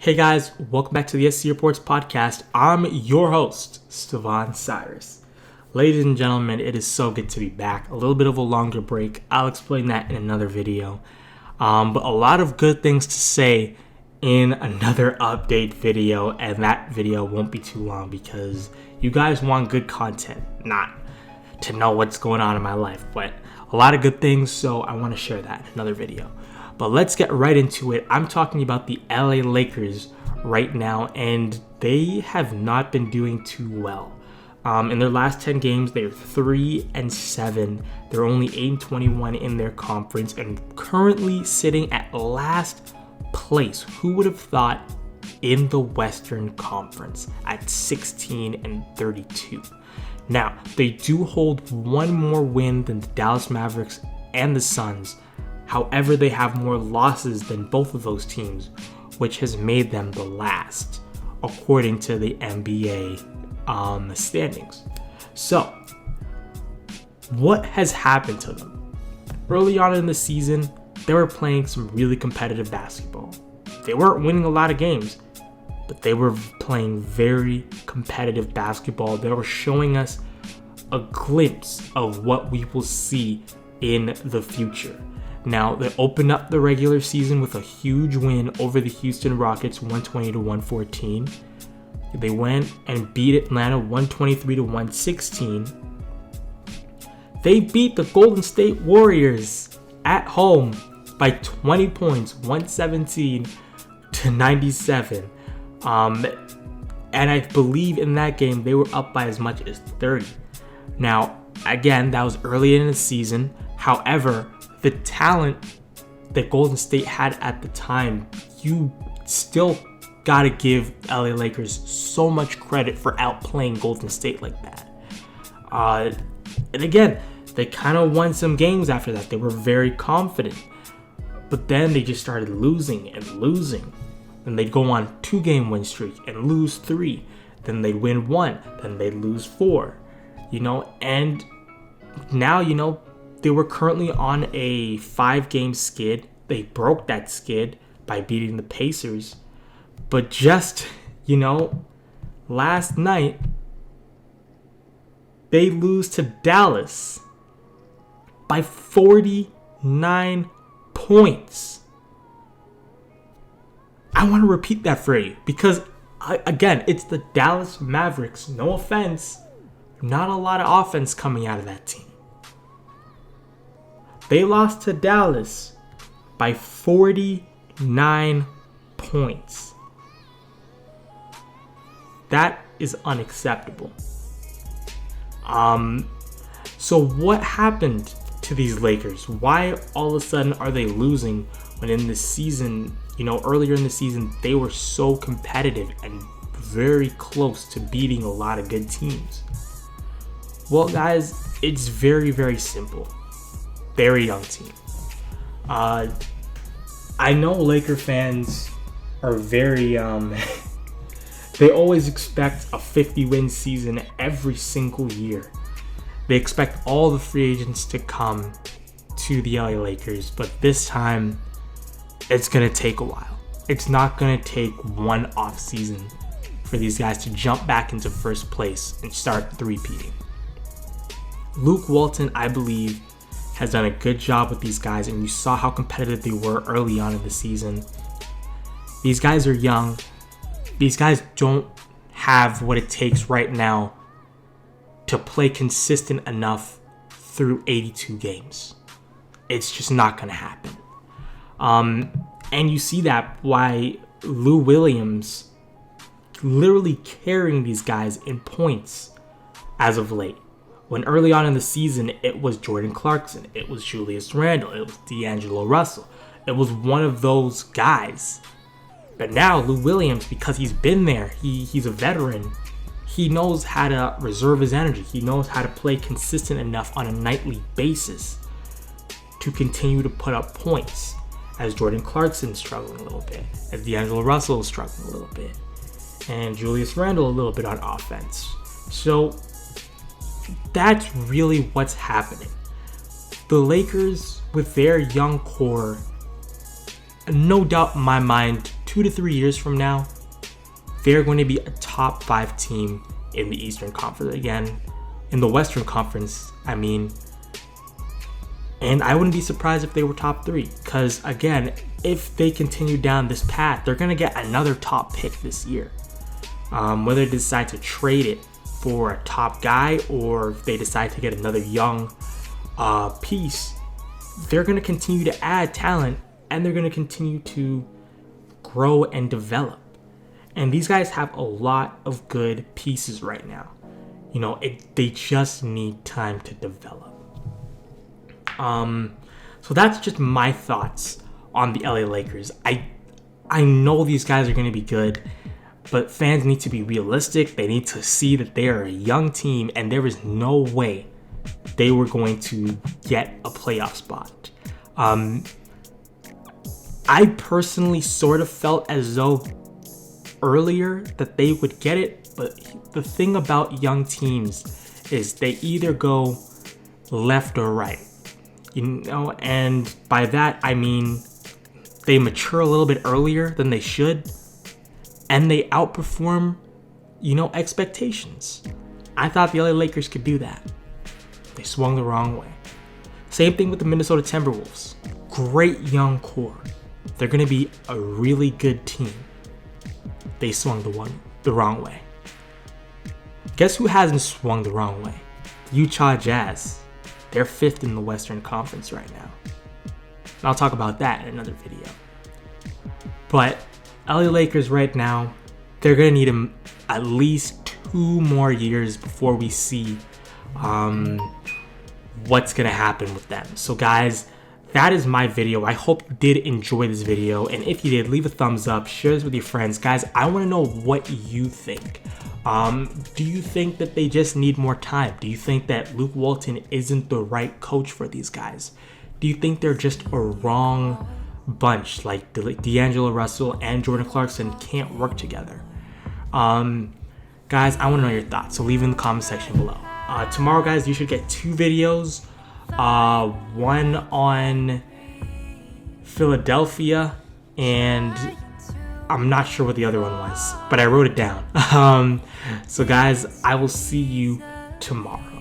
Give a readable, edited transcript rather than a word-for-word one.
Hey guys, welcome back to the SC Reports podcast. I'm your host, Stevan Cyrus. Ladies and gentlemen, it is so good to be back. A little bit of a longer break. I'll explain that in another video. But a lot of good things to say in another update video, and that video won't be too long because you guys want good content, not to know what's going on in my life, but a lot of good things, so I want to share that in another video. But let's get right into it. I'm talking about the LA Lakers right now, and they have not been doing too well. In their last 10 games, they're 3-7. They're only 8-21 in their conference and currently sitting at last place. Who would have thought, in the Western Conference at 16-32. Now, they do hold one more win than the Dallas Mavericks and the Suns. However, they have more losses than both of those teams, which has made them the last, according to the NBA standings. So, what has happened to them? Early on in the season, they were playing some really competitive basketball. They weren't winning a lot of games, but they were playing very competitive basketball. They were showing us a glimpse of what we will see in the future. Now, they opened up the regular season with a huge win over the Houston Rockets, 120-114. They went and beat Atlanta 123-116. They beat the Golden State Warriors at home by 20 points, 117-97. And I believe in that game, they were up by as much as 30. Now, again, that was early in the season. However, the talent that Golden State had at the time, you still got to give LA Lakers so much credit for outplaying Golden State like that. And again, they kind of won some games after that. They were very confident. But then they just started losing and losing. Then they'd go on 2-game win streak and lose 3. Then they'd win 1. Then they'd lose 4. And now, they were currently on a 5-game skid. They broke that skid by beating the Pacers. But just, last night, they lose to Dallas by 49 points. I want to repeat that for you because, again, it's the Dallas Mavericks. No offense. Not a lot of offense coming out of that team. They lost to Dallas by 49 points. That is unacceptable. So what happened to these Lakers? Why all of a sudden are they losing when in the season, earlier in the season, they were so competitive and very close to beating a lot of good teams? Well, guys, it's very, very simple. Very young team. I know Laker fans are very, they always expect a 50-win season every single year. They expect all the free agents to come to the LA Lakers, but this time, it's going to take a while. It's not going to take one off season for these guys to jump back into first place and start three-peating. Luke Walton, I believe, has done a good job with these guys, and you saw how competitive they were early on in the season. These guys are young. These guys don't have what it takes right now to play consistent enough through 82 games. It's just not going to happen. And you see that why Lou Williams literally carrying these guys in points as of late. When early on in the season, it was Jordan Clarkson, it was Julius Randle, it was D'Angelo Russell. It was one of those guys. But now Lou Williams, because he's been there, he's a veteran, he knows how to reserve his energy. He knows how to play consistent enough on a nightly basis to continue to put up points. As Jordan Clarkson's struggling a little bit, as D'Angelo Russell is struggling a little bit, and Julius Randle a little bit on offense. So that's really what's happening. The Lakers, with their young core, no doubt in my mind, 2 to 3 years from now, they're going to be a top 5 team in the Eastern Conference again, in the Western Conference, I mean. And I wouldn't be surprised if they were top 3, because again, if they continue down this path, they're going to get another top pick this year. Whether they decide to trade it for a top guy or if they decide to get another young piece, they're going to continue to add talent and they're going to continue to grow and develop. And these guys have a lot of good pieces right now. You know, they just need time to develop. So that's just my thoughts on the LA Lakers. I know these guys are going to be good, but fans need to be realistic. They need to see that they are a young team and there is no way they were going to get a playoff spot. I personally sort of felt as though earlier that they would get it, but the thing about young teams is they either go left or right, you know, and by that I mean they mature a little bit earlier than they should and they outperform, you know, expectations. I thought the LA Lakers could do that. They swung the wrong way. Same thing with the Minnesota Timberwolves. Great young core. They're going to be a really good team. They swung the wrong way. Guess who hasn't swung the wrong way? The Utah Jazz. They're 5th in the Western Conference right now. And I'll talk about that in another video. But LA Lakers right now, they're going to need at least 2 more years before we see what's going to happen with them. So guys, that is my video. I hope you did enjoy this video. And if you did, leave a thumbs up, share this with your friends. Guys, I want to know what you think. Do you think that they just need more time? Do you think that Luke Walton isn't the right coach for these guys? Do you think they're just a wrong bunch, like D'Angelo Russell and Jordan Clarkson can't work together? Guys, I want to know your thoughts, so leave in the comment section below. Tomorrow, guys, you should get 2 videos. One on Philadelphia, and I'm not sure what the other one was, but I wrote it down. So guys, I will see you tomorrow.